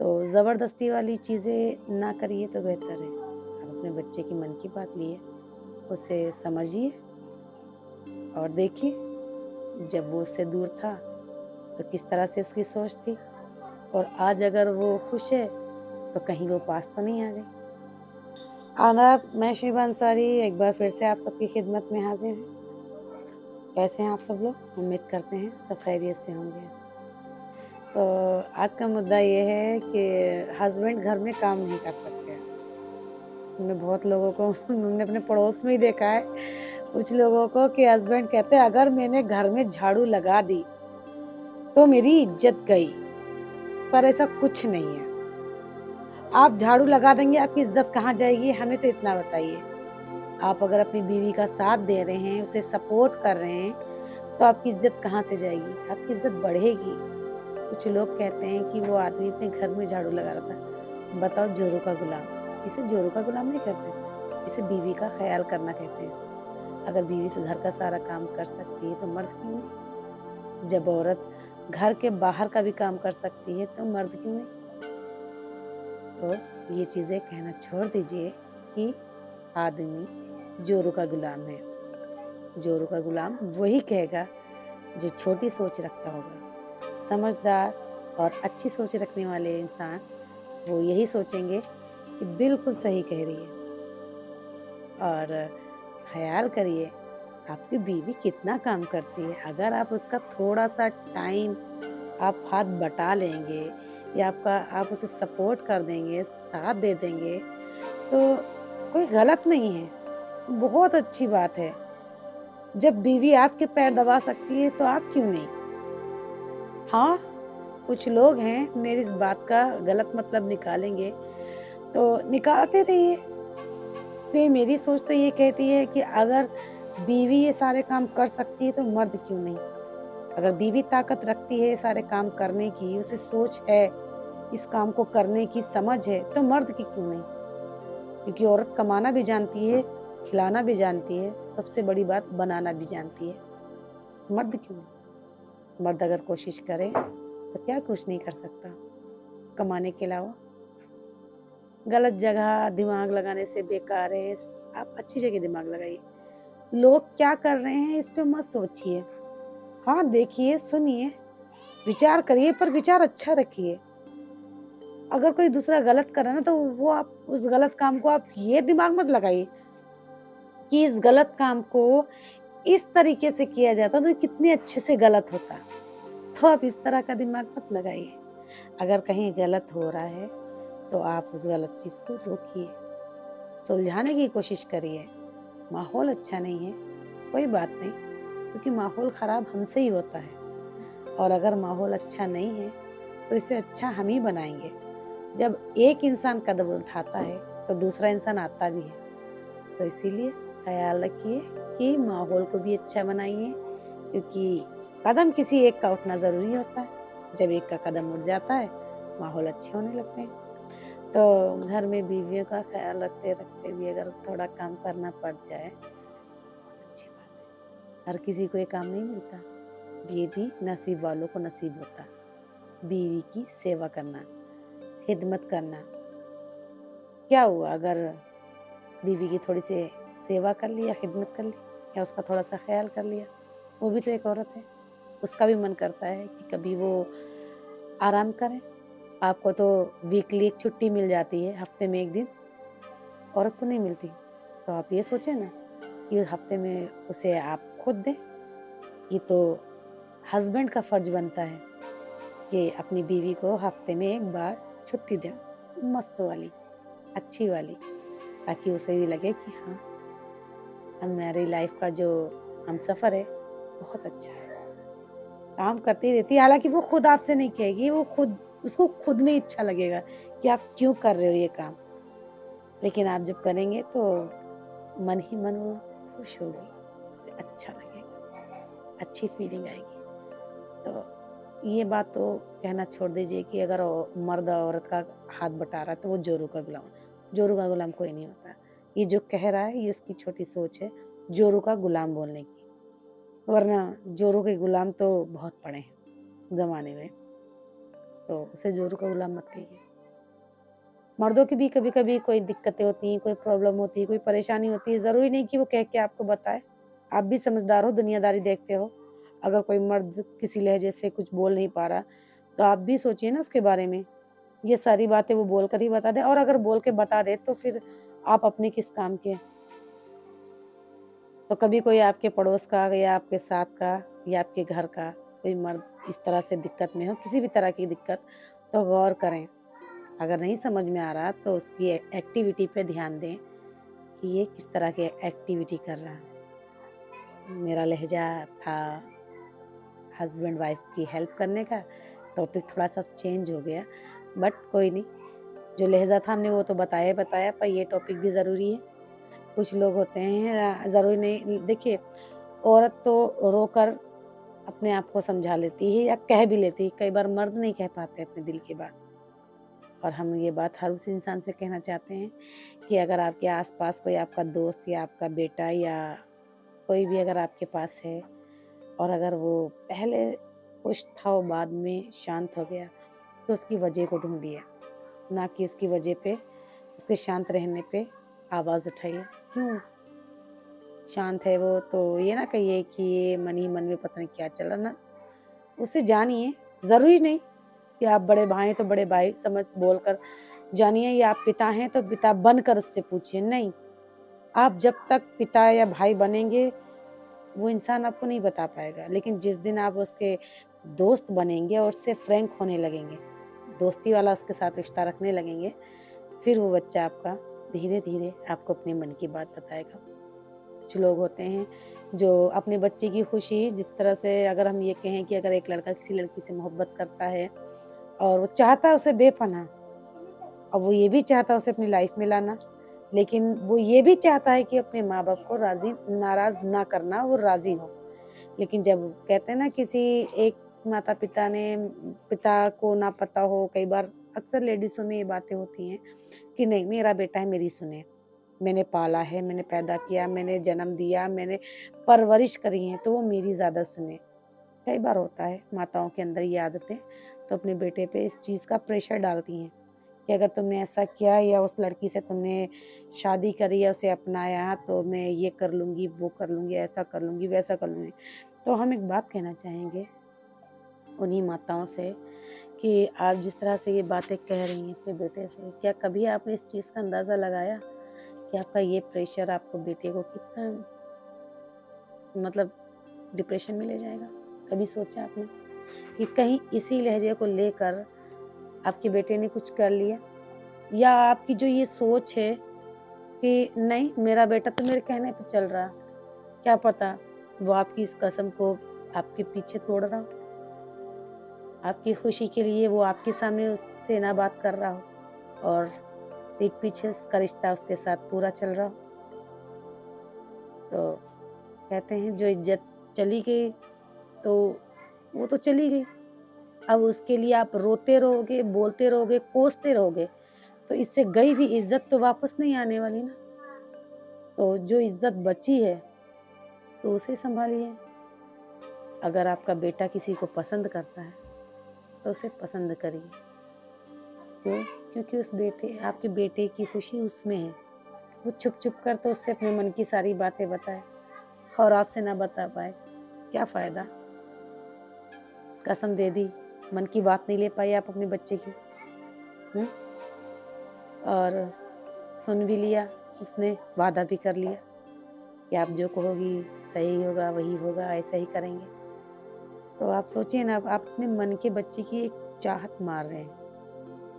तो ज़बरदस्ती वाली चीज़ें ना करिए तो बेहतर है। आप अपने बच्चे की मन की बात लिए, उसे समझिए और देखिए जब वो उससे दूर था तो किस तरह से उसकी सोच थी और आज अगर वो खुश है तो कहीं वो पास तो नहीं आ गई। आदाब, मैं शिवा अंसारी एक बार फिर से आप सबकी खिदमत में हाजिर हूँ। कैसे हैं आप सब लोग? उम्मीद करते हैं सब खैरियत से होंगे। तो आज का मुद्दा ये है कि हस्बैंड घर में काम नहीं कर सकते हैं। हमने बहुत लोगों को हमने अपने पड़ोस में ही देखा है, कुछ लोगों को कि हस्बैंड कहते हैं अगर मैंने घर में झाड़ू लगा दी, तो मेरी इज़्ज़त गई। पर ऐसा कुछ नहीं है। आप झाड़ू लगा देंगे, आपकी इज़्ज़त कहाँ जाएगी? हमें तो इतना बताइए। आप अगर अपनी बीवी का साथ दे रहे हैं, उसे सपोर्ट कर रहे हैं, तो आपकी इज़्ज़त कहाँ से जाएगी? आपकी इज़्ज़त बढ़ेगी। कुछ लोग कहते हैं कि वो आदमी अपने घर में झाड़ू लगा रहा था। बताओ जोरू का गुलाम। इसे जोरू का गुलाम नहीं कहते, इसे बीवी का ख़्याल करना कहते हैं। अगर बीवी से घर का सारा काम कर सकती है, तो मर्द क्यों नहीं? जब औरत घर के बाहर का भी काम कर सकती है, तो मर्द क्यों नहीं? तो ये चीज़ें कहना छोड़ दीजिए कि आदमी जोरू का गुलाम है। जोरू का गुलाम वही कहेगा जो छोटी सोच रखता होगा। समझदार और अच्छी सोच रखने वाले इंसान वो यही सोचेंगे कि बिल्कुल सही कह रही है। और ख़याल करिए आपकी बीवी कितना काम करती है। अगर आप उसका थोड़ा-सा टाइम आप हाथ बटा लेंगे या आप उसे सपोर्ट कर देंगे, साथ दे देंगे, तो कोई गलत नहीं है, बहुत अच्छी बात है। जब बीवी आपके पैर दबा सकती है, तो आप क्यों नहीं? हाँ, कुछ लोग हैं मेरी इस बात का गलत मतलब निकालेंगे, तो निकालते रहिए। तो मेरी सोच तो ये कहती है कि अगर बीवी ये सारे काम कर सकती है, तो मर्द क्यों नहीं? अगर बीवी ताकत रखती है सारे काम करने की, उसे सोच है, इस काम को करने की समझ है, तो मर्द की क्यों नहीं? क्योंकि औरत कमाना भी जानती है, खिलाना भी जानती है, सबसे बड़ी बात बनाना भी जानती है। मर्द क्यों नहीं? मर्द अगर कोशिश करे, तो क्या कुछ नहीं कर सकता कमाने के अलावा। गलत जगह दिमाग लगाने से बेकार है, आप अच्छी जगह दिमाग लगाइए। लोग क्या कर रहे हैं इस पे मत सोचिए। हाँ, देखिए, सुनिए, विचार करिए पर विचार अच्छा रखिए। अगर कोई दूसरा गलत कर रहा है ना, तो वो आप उस गलत काम को आप ये दिमाग मत लगाइए कि इस गलत काम को इस तरीके से किया जाता तो कितने अच्छे से गलत होता। तो आप इस तरह का दिमाग मत लगाइए। अगर कहीं गलत हो रहा है, तो आप उस गलत चीज़ को रोकिए, सुलझाने की कोशिश करिए। माहौल अच्छा नहीं है, कोई बात नहीं, क्योंकि माहौल ख़राब हमसे ही होता है और अगर माहौल अच्छा नहीं है, तो इसे अच्छा हम ही बनाएँगे। जब एक इंसान कदम उठाता है, तो दूसरा इंसान आता भी है। तो इसीलिए ख़याल रखिए कि माहौल को भी अच्छा बनाइए, क्योंकि कदम किसी एक का उठना ज़रूरी होता है। जब एक का कदम उठ जाता है, माहौल अच्छे होने लगते हैं। तो घर में बीवियों का ख़याल रखते-रखते भी अगर थोड़ा काम करना पड़ जाए, बहुत अच्छी बात है। हर किसी को ये काम नहीं मिलता, ये भी नसीब वालों को नसीब होता है। बीवी की सेवा करना, खिदमत करना। क्या हुआ अगर बीवी की थोड़ी-सी सेवा कर ली या खिदमत कर ली या उसका थोड़ा-सा ख़्याल कर लिया, वो भी तो एक औरत है। उसका भी मन करता है कि कभी वो आराम करें। आपको तो वीकली एक छुट्टी मिल जाती है, हफ़्ते में 1 दिन, औरत को नहीं मिलती। तो आप ये सोचें ना कि हफ़्ते में उसे आप खुद दें। ये तो हस्बैंड का फ़र्ज़ बनता है कि अपनी बीवी को हफ़्ते में 1 बार छुट्टी दें, मस्त वाली, अच्छी वाली, ताकि उसे भी लगे कि हाँ, हमारी लाइफ़ का जो हमसफ़र है, बहुत अच्छा है। काम करती रहती है, हालाँकि वो खुद आपसे नहीं कहेगी, वो खुद उसको खुद नहीं अच्छा लगेगा कि आप क्यों कर रहे हो ये काम। लेकिन आप जब करेंगे तो मन ही मन वो खुश होगी, उसे अच्छा लगेगा, अच्छी फीलिंग आएगी। तो ये बात तो कहना छोड़ दीजिए कि अगर मर्द औरत का हाथ बटा रहा है तो वो जोरू का गुलाम। जोरू का गुलाम कोई नहीं होता। ये जो कह रहा है ये उसकी छोटी सोच है, जोरू का गुलाम बोलने की। वरना जोरू के गुलाम तो बहुत पड़े हैं ज़माने में, तो उसे जोरू का गुलाम मत कहिए। मर्दों की भी कभी-कभी कोई दिक्कतें होती हैं, कोई प्रॉब्लम होती है, कोई परेशानी होती है, ज़रूरी नहीं कि वो कह के आपको बताए। आप भी समझदार हो, दुनियादारी देखते हो। अगर कोई मर्द किसी लहज़े से कुछ बोल नहीं पा रहा, तो आप भी सोचिए ना उसके बारे में। ये सारी बातें वो बोल कर ही बता दे, और अगर बोल के बता दे तो फिर आप अपने किस काम के? तो कभी कोई आपके पड़ोस का या आपके साथ का या आपके घर का कोई मर्द इस तरह से दिक्कत में हो, किसी भी तरह की दिक्कत, तो गौर करें। अगर नहीं समझ में आ रहा तो उसकी एक्टिविटी पे ध्यान दें कि ये किस तरह की एक्टिविटी कर रहा है। मेरा लहज़ा था हस्बैंड वाइफ की हेल्प करने का, टॉपिक थोड़ा-सा चेंज हो गया, बट कोई नहीं, जो लहज़ा था हमने वो तो बताया ही बताया, पर ये टॉपिक भी ज़रूरी है। कुछ लोग होते हैं ज़रूरी नहीं, देखिए, औरत तो रोकर अपने आप को समझा लेती है या कह भी लेती है, कई बार मर्द नहीं कह पाते अपने दिल की बात। और हम ये बात हर उस इंसान से कहना चाहते हैं कि अगर आपके आस-पास कोई आपका दोस्त या आपका बेटा या कोई भी अगर आपके पास है, और अगर वो पहले खुश था और बाद में शांत हो गया, तो उसकी वजह को ढूँढिए, ना कि उसकी वजह पे, उसके शांत रहने पे आवाज़ उठाइए। क्यों शांत है वो, तो ये ना कहिए कि ये मन ही मन में पता नहीं क्या चल रहा, ना, उससे जानिए। ज़रूरी नहीं कि आप बड़े भाई हैं तो बड़े भाई समझ बोलकर जानिए, या आप पिता हैं तो पिता बनकर उससे पूछिए, नहीं। आप जब तक पिता या भाई बनेंगे, वो इंसान आपको नहीं बता पाएगा, लेकिन जिस दिन आप उसके दोस्त बनेंगे और उससे फ्रैंक होने लगेंगे, दोस्ती वाला उसके साथ रिश्ता रखने लगेंगे, फिर वो बच्चा आपका धीरे-धीरे आपको अपने मन की बात बताएगा। कुछ लोग होते हैं जो अपने बच्चे की खुशी, जिस तरह से अगर हम ये कहें कि अगर एक लड़का किसी लड़की से मोहब्बत करता है और वो चाहता है उसे बेपनाह, और वो ये भी चाहता है उसे अपनी लाइफ में लाना, लेकिन वो ये भी चाहता है कि अपने माँ-बाप को नाराज़ ना करना, वो राज़ी हो। लेकिन जब कहते हैं ना, किसी एक माता-पिता ने पिता को ना पता हो, कई बार अक्सर लेडीज़ों में ये बातें होती हैं कि नहीं, मेरा बेटा है, मेरी सुने। मैंने पाला है, मैंने पैदा किया, मैंने जन्म दिया, मैंने परवरिश करी है, तो वो मेरी ज़्यादा सुने। कई बार होता है माताओं के अंदर ये आदतें, तो अपने बेटे पे इस चीज़ का प्रेशर डालती हैं कि अगर तुमने ऐसा किया या उस लड़की से तुमने शादी करी या उसे अपनाया, तो मैं ये कर लूँगी, वो कर लूँगी, ऐसा कर लूँगी, वैसा कर लूँगी। तो हम एक बात कहना चाहेंगे उन्हीं माताओं से कि आप जिस तरह से ये बातें कह रही हैं अपने बेटे से, क्या कभी आपने इस चीज़ का अंदाज़ा लगाया कि आपका ये प्रेशर आपको बेटे को कितना, मतलब, डिप्रेशन में ले जाएगा? कभी सोचा आपने कि कहीं इसी लहजे को लेकर आपके बेटे ने कुछ कर लिया? या आपकी जो ये सोच है कि नहीं, मेरा बेटा तो मेरे कहने पे चल रहा, क्या पता वो आपकी इस कसम को आपके पीछे तोड़ रहा हो, आपकी खुशी के लिए वो आपके सामने उससे ना बात कर रहा हो और पीठ पीछे उसका रिश्ता उसके साथ पूरा चल रहा हो। तो कहते हैं जो इज़्ज़त चली गई, तो वो तो चली गई। अब उसके लिए आप रोते रहोगे, बोलते रहोगे, कोसते रहोगे, तो इससे गई हुई इज़्ज़त तो वापस नहीं आने वाली ना। तो जो इज़्ज़त बची है, तो उसे सँभालिए। अगर आपका बेटा किसी को पसंद करता है, तो उसे पसंद करिए। क्यों? क्योंकि उस बेटे आपके बेटे की खुशी उसमें है। वो छुप-छुप कर तो उससे अपने मन की सारी बातें बताए और आपसे ना बता पाए, क्या फ़ायदा? कसम दे दी, मन की बात नहीं ले पाए आप अपने बच्चे की, हुँ? और सुन भी लिया, उसने वादा भी कर लिया कि आप जो कहोगी सही होगा, वही होगा, ऐसा ही करेंगे। तो आप सोचिए ना, आप अपने मन के बच्चे की एक चाहत मार रहे हैं।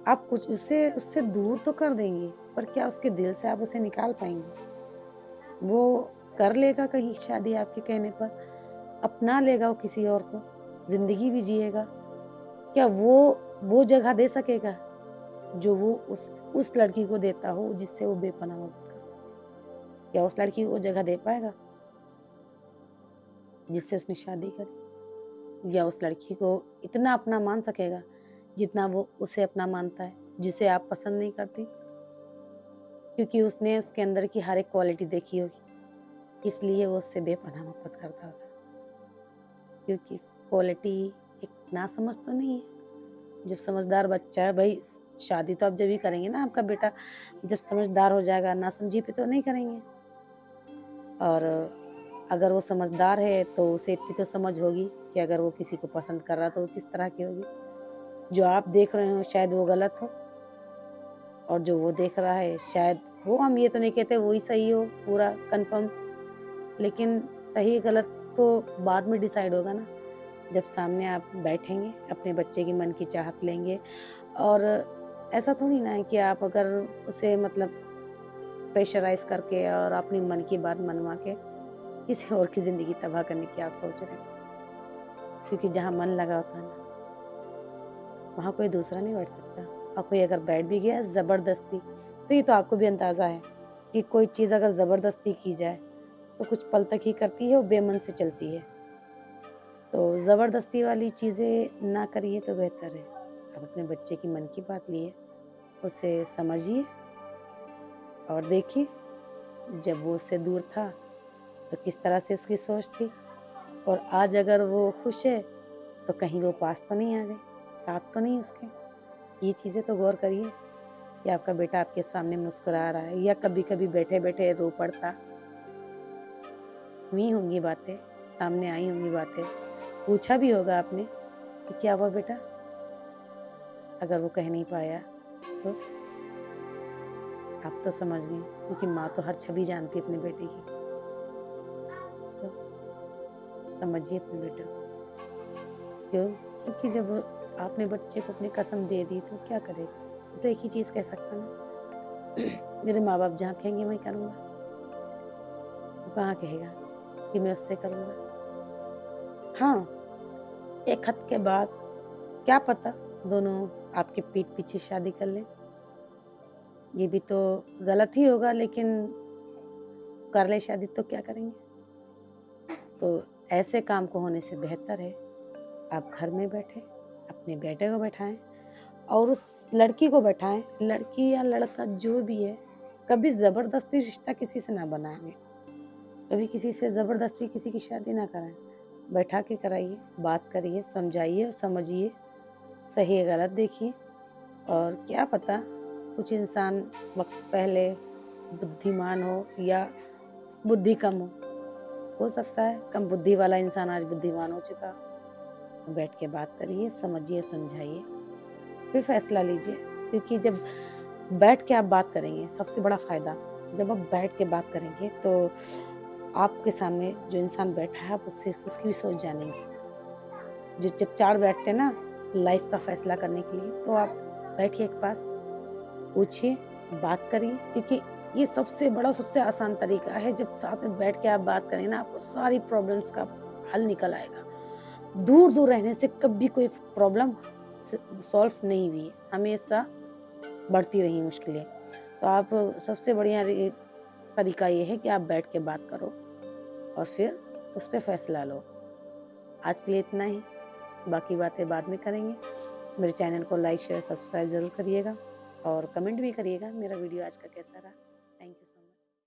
आप कुछ उससे उससे दूर तो कर देंगे, पर क्या उसके दिल से आप उसे निकाल पाएँगे? वो कर लेगा कहीं शादी आपके कहने पर, अपना लेगा वो किसी और को, ज़िंदगी भी जिएगा। क्या वो जगह दे सकेगा, जो वो उस लड़की को देता हो जिससे वो बेपनाह मोहब्बत करे? क्या उस लड़की को वो जगह दे पाएगा, जिससे उसने शादी करी? या उस लड़की को इतना अपना मान सकेगा, जितना वो उसे अपना मानता है, जिसे आप पसंद नहीं करती? क्योंकि उसने उसके अंदर की हर एक क्वालिटी देखी होगी, इसलिए वो उससे बेपनाह मोहब्बत करता होगा। क्योंकि क्वालिटी एक नासमझ तो नहीं है। जब समझदार बच्चा है, भई शादी तो आप जब ही करेंगे ना, आपका बेटा जब समझदार हो जाएगा, नासमझी पे तो नहीं करेंगे। और अगर वो समझदार है तो उसे इतनी तो समझ होगी कि अगर वो किसी को पसंद कर रहा तो वो किस तरह की होगी। जो आप देख रहे हो शायद वो गलत हो, और जो वो देख रहा है शायद वो, हम ये तो नहीं कहते वो ही सही हो पूरा कन्फर्म, लेकिन सही गलत तो बाद में डिसाइड होगा ना, जब सामने आप बैठेंगे, अपने बच्चे की मन की चाहत लेंगे। और ऐसा थोड़ी ना है कि आप अगर उसे मतलब प्रेशराइज़ करके और अपनी मन की बात मनवा के किसी और की ज़िंदगी तबाह करने की आप सोच रहे हैं। क्योंकि जहाँ मन लगा होता है ना, वहाँ कोई दूसरा नहीं बैठ सकता, और कोई अगर बैठ भी गया ज़बरदस्ती, तो ये तो आपको भी अंदाज़ा है कि कोई चीज़ अगर ज़बरदस्ती की जाए तो कुछ पल तक ही करती है और बेमन से चलती है। तो ज़बरदस्ती वाली चीज़ें ना करिए तो बेहतर है। आप अपने बच्चे की मन की बात लिए, उसे समझिए और देखिए, जब वो उससे दूर था तो किस तरह से उसकी सोच थी, और आज अगर वो खुश है तो कहीं वो पास तो नहीं आ गए, साथ तो नहीं उसके। ये चीज़ें तो गौर करिए कि आपका बेटा आपके सामने मुस्कुरा रहा है या कभी-कभी बैठे-बैठे रो पड़ता। हुई होंगी बातें, सामने आई होंगी बातें, पूछा भी होगा आपने कि क्या हुआ बेटा? अगर वो कह नहीं पाया तो आप तो समझ गए, क्योंकि माँ तो हर छवि जानती है अपने बेटे की। तो समझिए अपने बेटे को। क्यों? क्योंकि जब आपने बच्चे को अपनी कसम दे दी तो क्या करेगा? वो तो एक ही चीज़ कह सकता ना, मेरे माँ-बाप जहाँ कहेंगे वहीं करूँगा। वो कहाँ कहेगा कि मैं उससे करूँगा? हाँ, एक हद के बाद क्या पता दोनों आपके पीठ पीछे शादी कर लें। ये भी तो गलत ही होगा, लेकिन कर ले शादी तो क्या करेंगे? तो ऐसे काम को होने से बेहतर है आप घर में बैठे, अपने बेटे को बैठाएँ और उस लड़की को बैठाएँ, लड़की या लड़का जो भी है, कभी ज़बरदस्ती रिश्ता किसी से ना बनाएँ, कभी किसी से ज़बरदस्ती किसी की शादी ना कराएँ। बैठा के कराइए, बात करिए, समझाइए और समझिए, सही गलत देखिए, और क्या पता कुछ इंसान वक़्त पहले बुद्धिमान हो या बुद्धि कम हो सकता है कम बुद्धि वाला इंसान आज बुद्धिमान हो चुका हो। बैठ के बात करिए, समझिए, समझाइए, फिर फैसला लीजिए, क्योंकि जब बैठ के आप बात करेंगे सबसे बड़ा फ़ायदा, जब आप बैठ के बात करेंगे तो आपके सामने जो इंसान बैठा है आप उससे उसकी भी सोच जानेंगे। जो जब 4 बैठते हैं ना लाइफ़ का फ़ैसला करने के लिए, तो आप बैठिए एक पास, पूछिए, बात करिए, क्योंकि ये सबसे बड़ा, सबसे आसान तरीका है। जब साथ में बैठ के आप बात करेंगे ना, आपको सारी प्रॉब्लम्स का हल निकल आएगा। दूर-दूर रहने से कभी कोई प्रॉब्लम सॉल्व नहीं हुई है, हमेशा बढ़ती रही मुश्किलें। तो आप सबसे बढ़िया तरीका ये है कि आप बैठ के बात करो और फिर उस पे फैसला लो। आज के लिए इतना ही, बाकी बातें बाद में करेंगे। मेरे चैनल को लाइक, शेयर, सब्सक्राइब ज़रूर करिएगा और कमेंट भी करिएगा मेरा वीडियो आज का कैसा रहा।